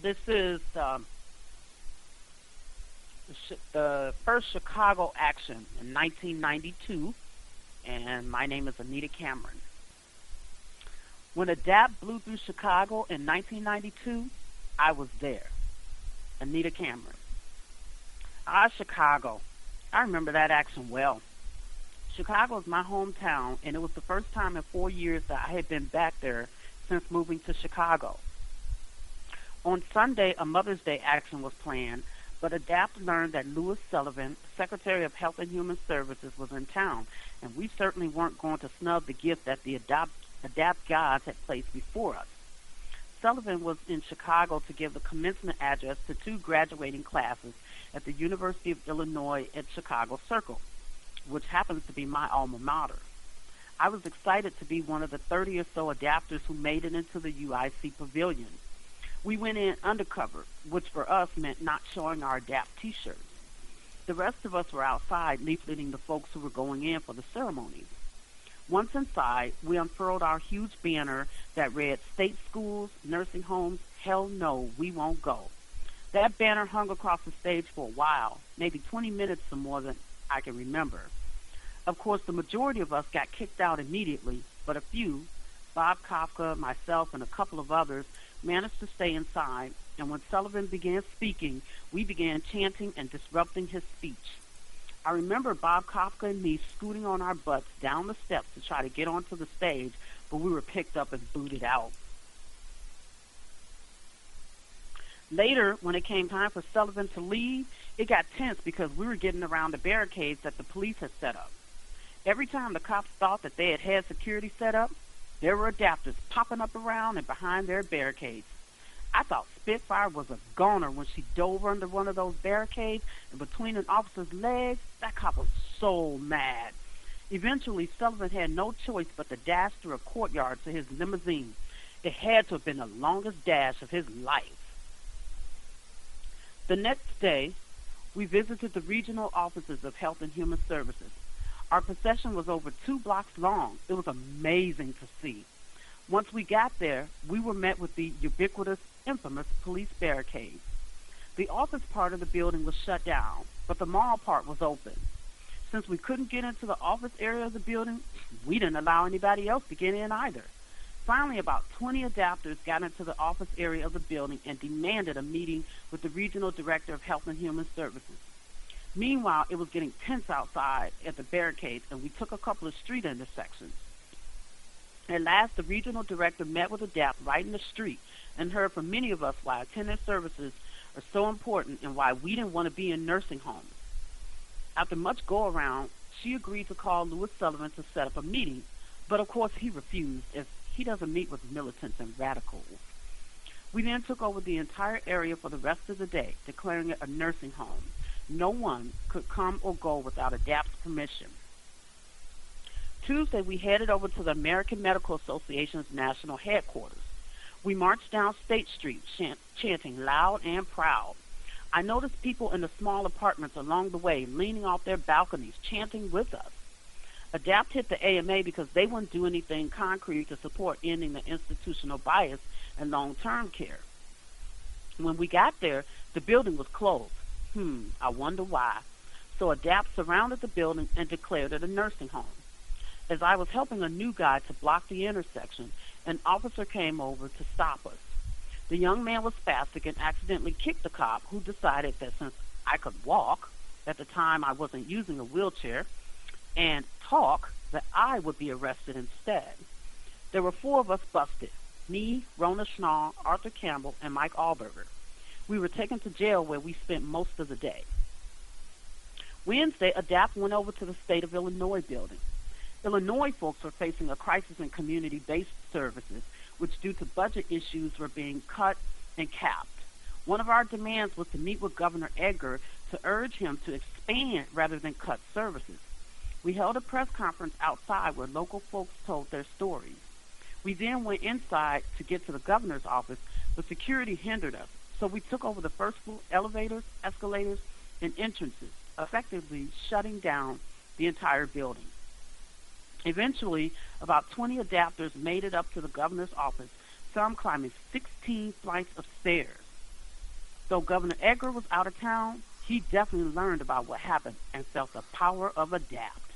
This is the first Chicago action in 1992, and my name is Anita Cameron. When ADAPT blew through Chicago in 1992, I was there. Anita Cameron. Chicago. I remember that action well. Chicago is my hometown, and it was the first time in 4 years that I had been back there since moving to Chicago. On Sunday, a Mother's Day action was planned, but ADAPT learned that Louis Sullivan, Secretary of Health and Human Services, was in town, and we certainly weren't going to snub the gift that the ADAPT gods had placed before us. Sullivan was in Chicago to give the commencement address to 2 graduating classes at the University of Illinois at Chicago Circle, which happens to be my alma mater. I was excited to be one of the 30 or so adapters who made it into the UIC pavilion. We went in undercover, which for us meant not showing our ADAPT t-shirts. The rest of us were outside leafleting the folks who were going in for the ceremonies. Once inside, we unfurled our huge banner that read, "State schools, nursing homes, hell no, we won't go." That banner hung across the stage for a while, maybe 20 minutes or more than I can remember. Of course, the majority of us got kicked out immediately, but a few, Bob Kafka, myself, and a couple of others, managed to stay inside, and when Sullivan began speaking, we began chanting and disrupting his speech. I remember Bob Kafka and me scooting on our butts down the steps to try to get onto the stage, but we were picked up and booted out. Later, when it came time for Sullivan to leave, it got tense because we were getting around the barricades that the police had set up. Every time the cops thought that they had security set up, there were adapters popping up around and behind their barricades. I thought Spitfire was a goner when she dove under one of those barricades, and between an officer's legs, that cop was so mad. Eventually, Sullivan had no choice but to dash through a courtyard to his limousine. It had to have been the longest dash of his life. The next day, we visited the regional offices of Health and Human Services. Our procession was over 2 blocks long. It was amazing to see. Once we got there, we were met with the ubiquitous, infamous police barricades. The office part of the building was shut down, but the mall part was open. Since we couldn't get into the office area of the building, we didn't allow anybody else to get in either. Finally, about 20 adapters got into the office area of the building and demanded a meeting with the regional director of Health and Human Services. Meanwhile, it was getting tense outside at the barricades, and we took a couple of street intersections. At last, the regional director met with ADAPT right in the street and heard from many of us why attendant services are so important and why we didn't want to be in nursing homes. After much go-around, she agreed to call Louis Sullivan to set up a meeting, but of course he refused, as he doesn't meet with militants and radicals. We then took over the entire area for the rest of the day, declaring it a nursing home. No one could come or go without ADAPT's permission. Tuesday, we headed over to the American Medical Association's national headquarters. We marched down State Street, chanting loud and proud. I noticed people in the small apartments along the way leaning off their balconies, chanting with us. ADAPT hit the AMA because they wouldn't do anything concrete to support ending the institutional bias in long-term care. When we got there, the building was closed. I wonder why. So ADAPT surrounded the building and declared it a nursing home. As I was helping a new guy to block the intersection, an officer came over to stop us. The young man was spastic and accidentally kicked the cop, who decided that since I could walk, at the time I wasn't using a wheelchair, and talk, that I would be arrested instead. There were 4 of us busted: me, Rona Schnall, Arthur Campbell, and Mike Allberger. We were taken to jail where we spent most of the day. Wednesday, ADAPT went over to the State of Illinois building. Illinois folks were facing a crisis in community-based services, which due to budget issues were being cut and capped. One of our demands was to meet with Governor Edgar to urge him to expand rather than cut services. We held a press conference outside where local folks told their stories. We then went inside to get to the governor's office, but security hindered us, so we took over the first floor elevators, escalators, and entrances, effectively shutting down the entire building. Eventually, about 20 adapters made it up to the governor's office, some climbing 16 flights of stairs. Though Governor Edgar was out of town, he definitely learned about what happened and felt the power of adapt.